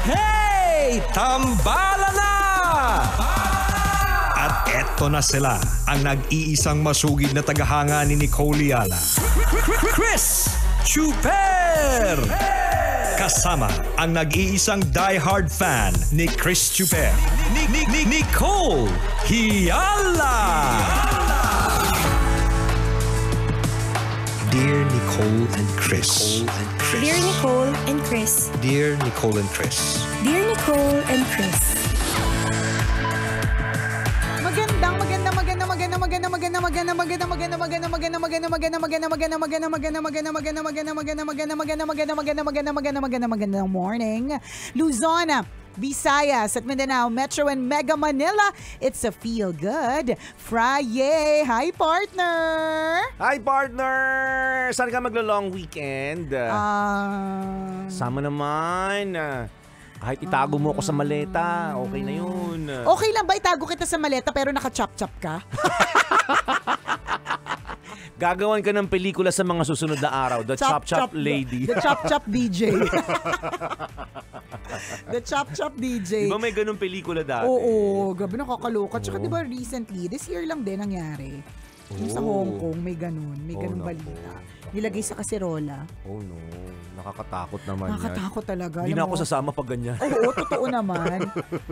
Hey! Tambala na! At eto na sila, ang nag-iisang masugid na tagahanga ni Nicole Liala. Chris Chuper! Kasama ang nag-iisang die-hard fan ni Chris Chuper. Nicole Hiala! Dear Nicole and Chris. Dear Nicole and Chris. Dear Nicole and Chris. Dear Nicole and Chris. Magandang morning, Luzon, Visayas at Mindanao, Metro and Mega Manila. It's a Feel Good Friday. Hi, partner! Hi, partner! Saan ka maglo-long weekend? Sama naman. Kahit itago mo ako sa maleta, okay na yun. Okay lang ba itago kita sa maleta pero naka-chop-chop ka? Gagawan ka ng pelikula sa mga susunod na araw. The Chop Lady. The Chop DJ. The Chop DJ. Di ba may ganun pelikula dati? Oo, grabe nakakaloka. Tsaka di ba recently, this year lang din nangyari. Yung sa Hong Kong, may ganun. May ganun balita. Nilagay sa kaserola. Oh no, nakakatakot naman Nakakatakot talaga. Hindi na ako sasama pag ganyan. Oo, totoo naman.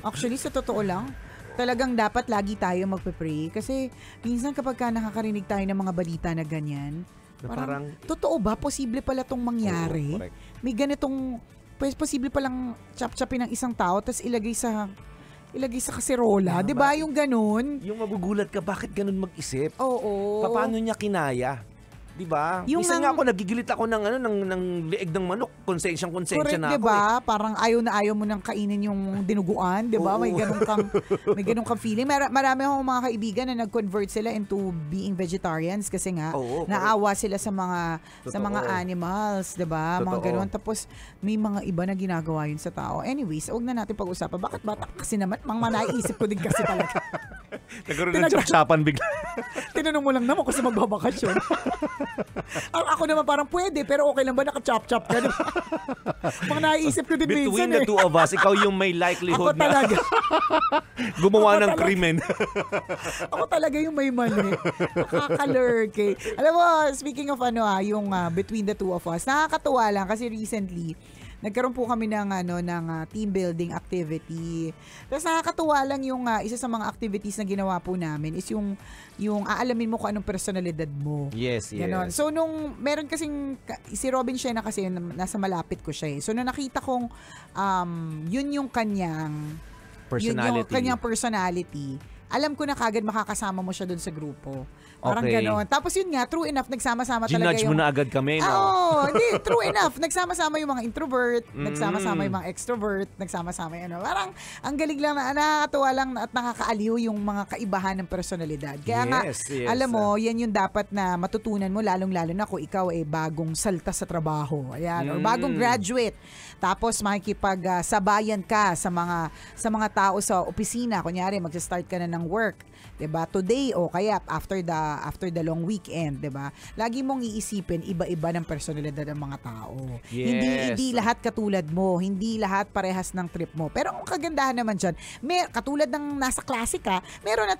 Actually, sa totoo lang, talagang dapat lagi tayo magpe-pray. Kasi minsan kapag ka nakakarinig tayo ng mga balita na ganyan, parang totoo ba? Posible pala tong mangyari? Oo, may ganitong, posible palang chop-chopin ng isang tao tapos ilagay sa kaserola. Di ba yung ganun? Yung magugulat ka, bakit ganun mag-isip? Oo. Paano niya kinaya? Di ba? Minsan nga ako, nagigilit ako ng leeg ng manok. Konsensyang correct, na ako. Diba? Parang ayaw na ayaw mo nang kainin yung dinuguan. Diba? May ganun kang feeling. Marami akong mga kaibigan na nag-convert sila into being vegetarians kasi nga naawa sila sa mga animals. Diba? Mga ganun. Tapos may mga iba na ginagawa yun sa tao. Anyways, huwag na natin pag-usapan. Bakit bata kasi naman? Mga naiisip ko din kasi talaga. Nagkaroon ng chop-chopan bigla. Tinanong mo lang naman kung sa magbabakasyon. Ako naman parang pwede, pero okay lang ba naka-chop-chop ka? Mga naiisip ko din minsan. Between the two of us, ikaw yung may likelihood ako talaga. gumawa ng krimen. Ako talaga yung may mali. Nakakalurk eh. Alam mo, speaking of yung between the two of us, nakakatuwa lang kasi recently, nagkaroon po kami ng team building activity. Tapos nakakatuwa lang yung isa sa mga activities na ginawa po namin is yung aalamin mo kung anong personalidad mo. Yes. Ganon. So nung meron kasing si Robin Shena kasi nasa malapit ko siya eh. So nung nakita kong yun yung kanyang personality. Alam ko na kagad makakasama mo siya doon sa grupo. Parang gano'n. Tapos yun nga, true enough, nagsama-sama talaga Ginudge mo na agad kami, no? Hindi, true enough. Nagsama-sama yung mga introvert, nagsama-sama yung mga extrovert, nagsama-sama yung ang galing lang, nakakatuwa lang at nakakaaliw yung mga kaibahan ng personalidad. Kaya alam mo, yan yung dapat na matutunan mo, lalong-lalo na kung ikaw bagong salta sa trabaho. Ayan, or bagong graduate. Tapos makikipag-sabayan ka sa mga tao sa opisina. Kunyari, magsa-start ka na ng work. 'Di ba? Today o kaya after the long weekend, 'di ba? Lagi mong iisipin iba-iba ng personalidad ng mga tao. Yes. Hindi lahat katulad mo, hindi lahat parehas ng trip mo. Pero ang kagandahan naman diyan, katulad ng nasa klase ka,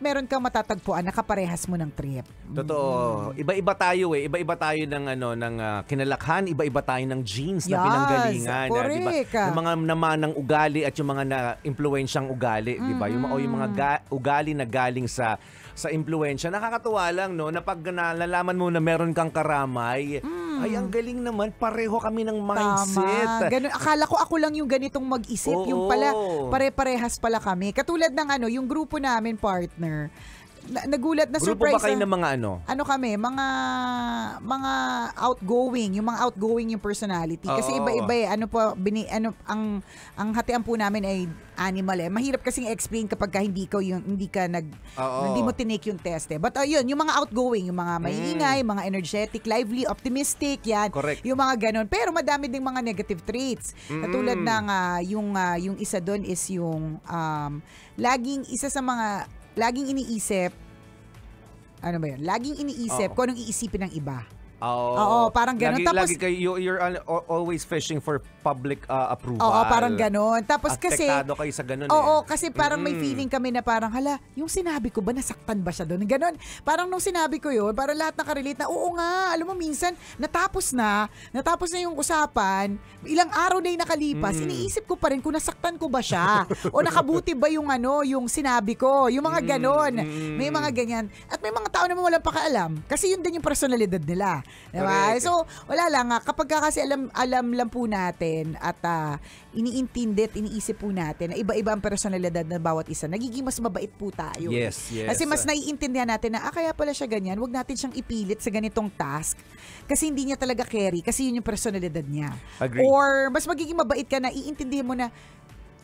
meron kang matatagpuan na kaparehas mo ng trip. Totoo. Iba-iba tayo eh. Iba-iba tayo ng kinalakhan, iba-iba tayo ng genes na pinanggalingan, correct. 'di ba? Yung mga namanang ugali at yung mga na-impluwensyang ugali, 'di ba? Yung mga ugali na galing sa impluwensya. Nakakatuwa lang, no, na pag nalalaman mo na meron kang karamay, ay ang galing naman, pareho kami ng mindset. Tama. Ganun, akala ko ako lang yung ganitong mag-isip, yung pala pare-parehas pala kami. Katulad ng yung grupo namin, partner. Nagulat na grupo surprise. Grupo ba kayo ng mga Ano kami, mga outgoing, yung mga outgoing yung personality. Kasi iba-iba eh. Ang hatian po namin ay animal eh. Mahirap kasing explain kapag hindi mo tinake yung test eh. But yun, yung mga outgoing, yung mga maingay, mga energetic, lively, optimistic, yan. Correct. Yung mga ganon. Pero madami ding mga negative traits. Katulad ng yung isa doon is yung laging iniisip kung anong iisipin ng iba. Oo, parang ganun. Tapos, lagi kayo, you're always fishing for public approval. oo, parang ganun. Tapos kasi, apektado kayo sa ganun oo, kasi parang may feeling kami na parang, hala, yung sinabi ko ba, nasaktan ba siya doon? Ganun. Parang nung sinabi ko yun, parang lahat nakarelate na, oo nga, alam mo, minsan, natapos na yung usapan, ilang araw na yung nakalipas, iniisip ko pa rin kung nasaktan ko ba siya, o nakabuti ba yung yung sinabi ko, yung mga ganun. May mga ganyan. At may mga tao naman walang pakialam, kasi yun din yung personalidad nila. Diba? Correct. So, wala lang. Kapag kasi alam lang po natin at iniintindi at iniisip po natin na iba-iba ang personalidad ng bawat isa, nagiging mas mabait po tayo. Yes. Kasi mas naiintindihan natin na, kaya pala siya ganyan, wag natin siyang ipilit sa ganitong task kasi hindi niya talaga carry, kasi yun yung personalidad niya. Agree. Or, mas magiging mabait ka na, iintindihan mo na,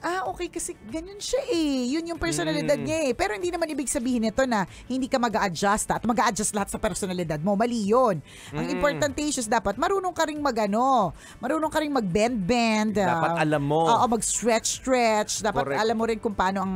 okay, kasi ganyan siya eh. Yun yung personalidad niya eh. Pero hindi naman ibig sabihin nito na hindi ka mag-a-adjust at mag-a-adjust lahat sa personalidad mo. Mali yun. Ang importante is dapat marunong ka ring marunong ka ring mag-bend-bend. Dapat alam mo. Oo, mag-stretch-stretch. Dapat Correct. alam mo rin kung paano ang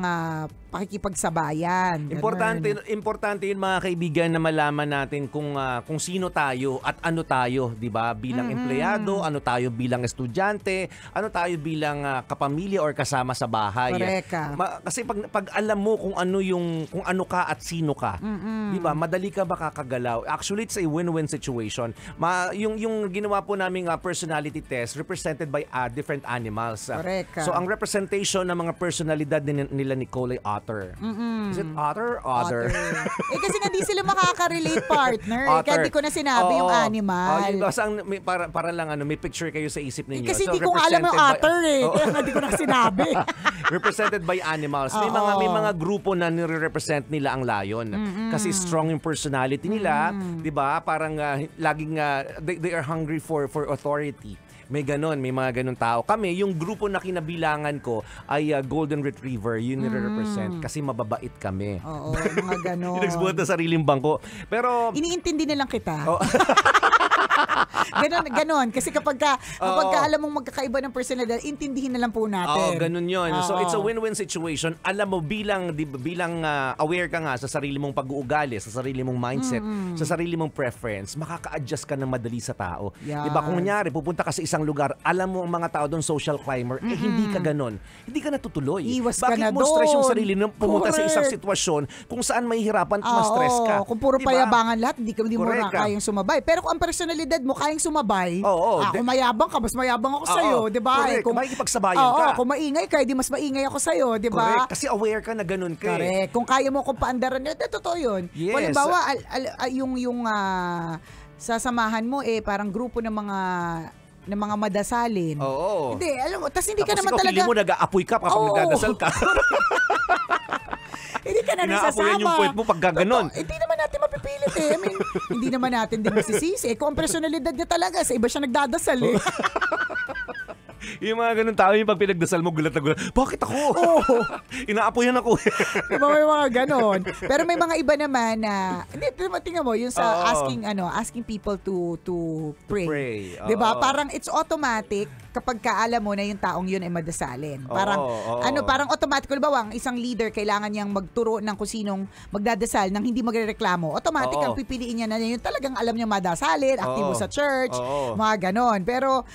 pakikipagsabayan. Importante yun mga kaibigan na malaman natin kung sino tayo at ano tayo, 'di ba? Bilang empleyado, ano tayo bilang estudyante, ano tayo bilang kapamilya or kasama sa bahay. Correct ka. Kasi pag alam mo kung ano ka at sino ka, 'di ba? Madali ka makakagalaw. Actually, it's a win-win situation. Yung ginawa po naming personality test represented by different animals. Correct ka. So ang representation ng mga personalidad nila Nicole ay otter. Is it otter? Otter. Kasi nga di sila makaka-relate, partner. Kaya di ko na sinabi yung animal. Para lang may picture kayo sa isip ninyo. Kasi di ko alam yung otter Kaya nga di ko na sinabi. Represented by animals. May mga grupo na nire-represent nila ang lion. Kasi strong yung personality nila, 'di ba? Parang laging they are hungry for authority. May mga ganun tao. Kami, yung grupo na kinabilangan ko ay Golden Retriever, yun nire-represent kasi mababait kami. Oo, mga ganun. Nagsubuhat na sariling bangko. Pero iniintindi na lang kita. Ganon. Kasi kapag alam mong magkakaiba ng personalidad, intindihin na lang po natin. Ganun yun. So it's a win-win situation. Alam mo, bilang aware ka nga sa sarili mong pag-uugali, sa sarili mong mindset, sa sarili mong preference, makaka-adjust ka ng madali sa tao. Yes. Diba? Kung kunyari, pupunta ka sa isang lugar, alam mo ang mga tao doon, social climber, hindi ka ganon. Hindi ka natutuloy. Iwas ka na Bakit mo stress yung doon? sarili nung pumunta sa isang sitwasyon kung saan mahihirapan at ma-stress ka? Kung puro Diba? payabangan lahat, hindi mo Correct na kayang sumabay. Pero kung ang personalidad mo kayang sumabay, kung mayabang ka, mas mayabang ako sa'yo, di ba? Correct. Kung makikipagsabayan ka. Kung maingay ka, di mas maingay ako sa'yo, di ba? Correct. Kasi aware ka na ganun ka. Correct. Kung kaya mo kung paandaran, totoo yun. Yes. Halimbawa, yung sasamahan mo parang grupo ng mga madasalin. Oo. Hindi, alam mo, tas hindi ka Tapos naman ikaw, talaga... feeling mo nag-aapoy ka kapag nagdadasal ka. Hindi ka na rin Inaapoyan sasama. yung puwet mo pag gaganon. Hindi naman natin mapipilit I mean, hindi naman natin din masisisi. Kung ang personalidad niya talaga, sa iba siya nagdadasal Yung mga ganun tao, yung pag pinagdasal mo, gulat na gulat. Bakit ako? Inaapoyan ako. Diba may mga ganon? Pero may mga iba naman na, hindi, tingnan mo, yung sa asking people to pray. Diba? Parang it's automatic kapag alam mo na yung taong yun ay madasalin. Parang, parang automatic, halimbawa, ang isang leader, kailangan niyang magturo ng kung sinong magdadasal nang hindi magrereklamo. Automatic ang pipiliin niya na yun talagang alam niya madasalin, aktibo sa church, mga ganon. Pero,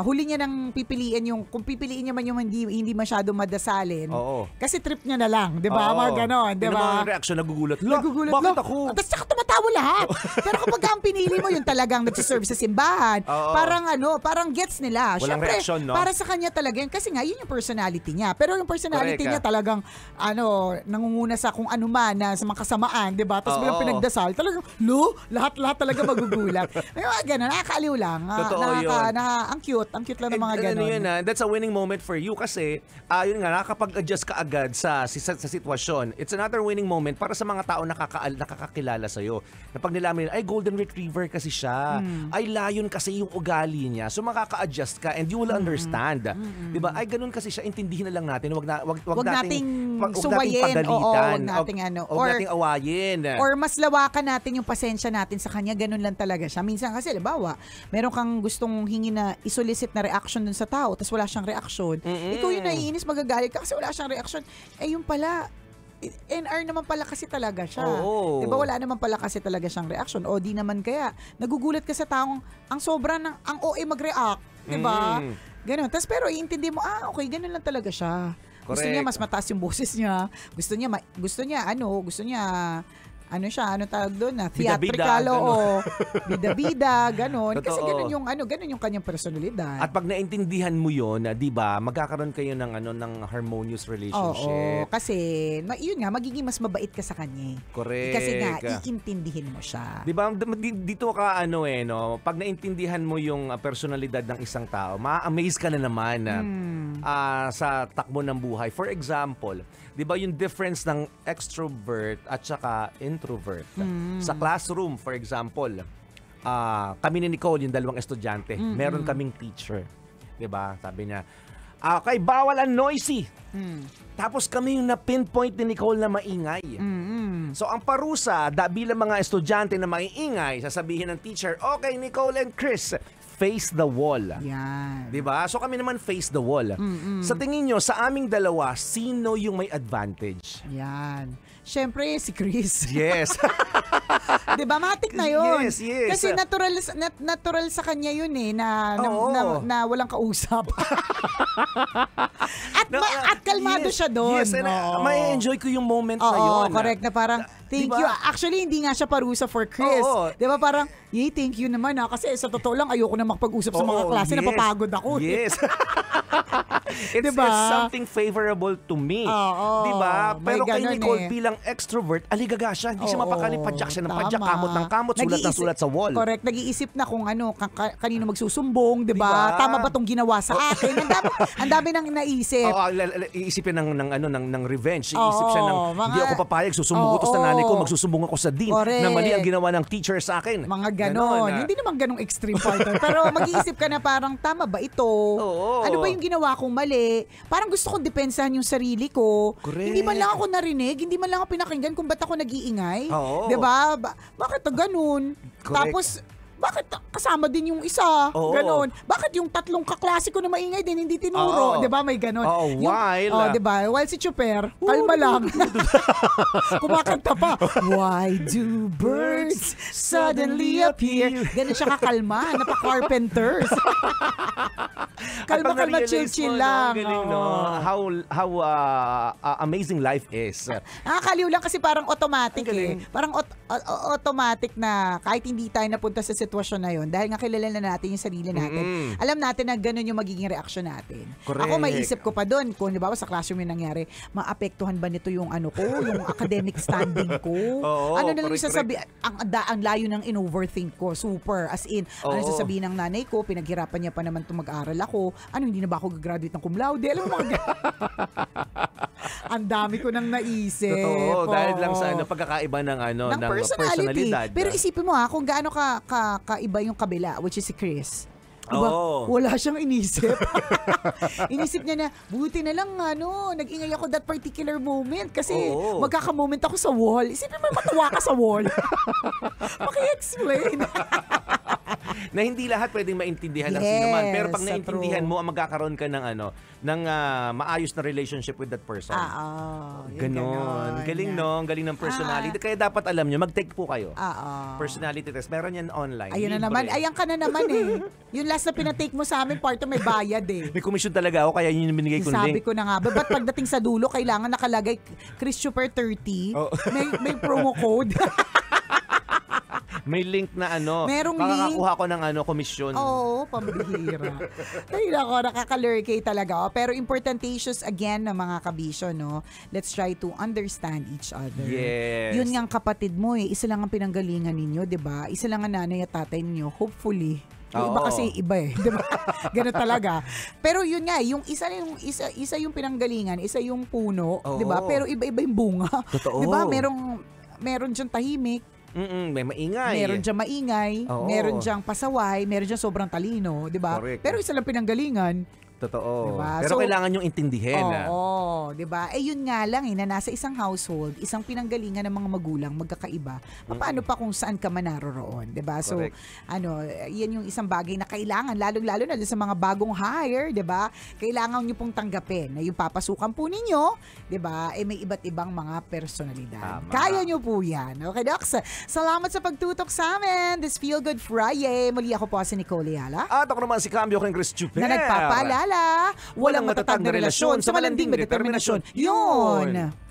huli niya nang pipiliin kung pipiliin niya man yung hindi masyado madasalin. Kasi trip niya na lang, 'di ba? Mga ganon, 'di ba? Yung reaction, nagugulat. Bakit ako? Tapos saka tumatawa lahat. Pero kapag ang pinili mo yung talagang nagsiserve sa simbahan, parang gets nila. Walang Syempre, reaction, no? para sa kanya talaga yun kasi nga yun yung personality niya. Pero yung personality niya talagang nangunguna sa kung ano man na sa mga kasamaan, 'di ba? Tapos bilang pinagdasal, talagang lahat talaga magugulat. May mga ganon, nakakaaliw lang. Totoo yun. Ang cute lang ng mga ganon. That's a winning moment for you kasi yun nga, nakakapag-adjust ka agad sa sitwasyon. It's another winning moment para sa mga tao nakakakilala sa'yo. Na pag nilaman nila, ay Golden Retriever kasi siya. Ay lion kasi yung ugali niya. So makaka-adjust ka and you will understand. Diba? Ay ganun kasi siya, intindihin na lang natin. Wag nating suwayin. pagalitan. Wag nating awayin. Or mas lawakan natin yung pasensya natin sa kanya. Ganun lang talaga siya. Minsan kasi, halimbawa, meron kang gustong hingin na isolicit na reaction dun sa tao tapos wala siyang reaction. Ikaw yung naiinis, magagalit ka kasi wala siyang reaction. Yung pala, NR naman pala kasi talaga siya. Oo. 'Di ba wala naman pala kasi talaga siyang reaction o di naman kaya nagugulat ka sa taong ang sobra ng ang OA mag-react, 'di ba? Ganun. Tapos pero iintindi mo, okay, ganun lang talaga siya. Gusto niya mas mataas yung boses niya. Gusto niya ano tawag doon na theatrical o bida-bida, ganon. Kasi ganon yung kanyang personalidad. At pag naintindihan mo 'yon, 'di ba, magkakaroon kayo ng harmonious relationship. Oo, kasi yun nga magiging mas mabait ka sa kanya. Correct. Kasi nga iintindihin mo siya. 'Di ba? Dito ka pag naintindihan mo yung personalidad ng isang tao, ma-amaze ka na naman sa takbo ng buhay. For example, 'di ba yung difference ng extrovert at saka introvert? Sa classroom, for example, kami ni Nicole, yung dalawang estudyante, meron kaming teacher. 'Di ba? Sabi niya, okay, bawal ang noisy. Tapos kami yung na-pinpoint ni Nicole na maingay. So ang parusa, bilang mga estudyante na maiingay, sasabihin ng teacher, okay, Nicole and Chris, face the wall. Yan. 'Di ba? So kami naman face the wall. Sa tingin nyo, sa aming dalawa, sino yung may advantage? Yan. Siyempre, si Chris. Yes. 'Di ba? Matik na 'yon. Yes, yes. Kasi natural sa kanya 'yun na walang kausap. at kalmado siya doon. Yes, and may enjoy ko yung moment na Oo, 'yon. correct na parang thank Diba? you. Actually, hindi nga siya parusa for Chris. Oo. 'Di ba parang, thank you naman kasi sa totoo lang ayoko na makapag-usap sa mga klase, napapagod ako. Yes. It's something favorable to me. Oo, 'Di ba? Pero kay ganun Nicole bilang extrovert, aligaga siya, hindi siya mapakali, padyak siya ng padyak, kamot ng kamot, sulat ng sulat sa wall. Correct, nag-iisip na kung kanino magsusumbong, 'di ba? Tama ba tong ginawa sa akin? Ang dami nang naisip. Oo, iisipin ng revenge. Iisip siya ng hindi ako papayag, susumbong ko to sa nanay ko, magsusumbong ako sa dean na mali ang ginawa ng teacher sa akin. Mga ganon. Hindi naman ganong extreme partner. Pero mag-iisip ka na parang, tama ba ito? Oo. Ano ba yung ginawa kong mali? Parang gusto kong depensahan yung sarili ko. Correct. Hindi man lang ako narinig, hindi man lang ako pinakinggan kung ba't ako nag-iingay. Oo. 'Di ba? Bakit ganun? Correct. Tapos, bakit kasama din yung isa? Oo. Ganon. Bakit yung tatlong kaklase ko na maingay din hindi tinuro? Oo. 'Di ba? May ganon. Oo, while 'di ba? While si Chuper, kalma lang. Kumakanta pa. Why do birds suddenly appear? Ganun siya kakalma, napaka-Carpenters. Kalma, chill lang. Galing, no? How amazing life is. Nakakaliw lang kasi parang automatic Ang galing. Parang automatic na kahit hindi tayo napunta sa sitwasyon na yon, dahil nga kilala na natin yung sarili natin. Alam natin na ganun yung magiging reaksyon natin. Correct. Ako may isip ko pa doon, kung diba sa classroom yung nangyari, maapektuhan ba nito yung yung academic standing ko? Oo, Ano na lang yung correct, sasabi, ang layo ng in-overthink ko, super, as in, ano yung sasabihin ng nanay ko, pinaghirapan niya pa naman itong mag-aral ako, hindi na ba ako gagraduate ng cum laude? Alam mo mga ang dami ko nang naisip. Totoo, dahil lang sa pagkakaiba ng ng personalidad. Pero isipin mo kung gaano kaiba yung kabila, which is si Chris. Diba? Wala siyang inisip. Inisip niya na, buti na lang nag-ingay ako that particular moment kasi magkaka-moment ako sa wall. Isipin mo, matuwa ka sa wall. Paki-explain. Na hindi lahat pwedeng maintindihan ng sino man. Pero pag naintindihan mo, magkakaroon ka ng maayos na relationship with that person. Ganon. Galing, no? Ang galing ng personality. Kaya dapat alam nyo, mag-take po kayo. Personality test. Meron yan online. Ayun na naman. Ayan ka na naman Yung last na pinatake mo sa amin, part may bayad May commission talaga ako, kaya yun yung binigay ko Sabi link. ko na nga. Ba't pagdating sa dulo, kailangan nakalagay Christopher30. May promo code. May link na Merong makakakuha ko ng komisyon. Oo, pambihira. Ay, nako, nakaka-lurkay talaga. Pero importantious again na mga kabisyo, no? Let's try to understand each other. Yes. Yun nga ang kapatid mo isa lang ang pinanggalingan ninyo, 'di ba? Isa lang ang nanay at tatay ninyo, hopefully. Yung iba kasi iba 'di ba? Ganun talaga. Pero yun nga, yung isa yung pinanggalingan, isa yung puno, 'di ba? Pero iba-iba yung bunga. Totoo. 'Di ba? Meron diyang tahimik. May maingay. Meron diyang maingay, meron diyang pasaway, meron diyang sobrang talino, di ba? Correct. Pero isa lang pinanggalingan, Totoo. Diba? Pero So, kailangan yung intindihin. Oo, 'di ba? Eh yun nga lang na nasa isang household, isang pinanggalingan ng mga magulang magkakaiba. Paano pa kung saan ka man naroroon, 'di ba? So, Correct. yan yung isang bagay na kailangan lalong-lalo na sa mga bagong hire, 'di ba? Kailangan niyo pong tanggapin na yung papasukan po ninyo, 'di ba? Eh may iba't ibang mga personalidad. Tama. Kaya niyo po 'yan. Okay, Docs. Salamat sa pagtutok sa amin. This Feel Good Friday. Muli ako po si Nicole Ayala. At ako naman si Cambio King Chris Chuper. Na nagpapaalala, walang matatag na relasyon sa malanding determinasyon. Yun!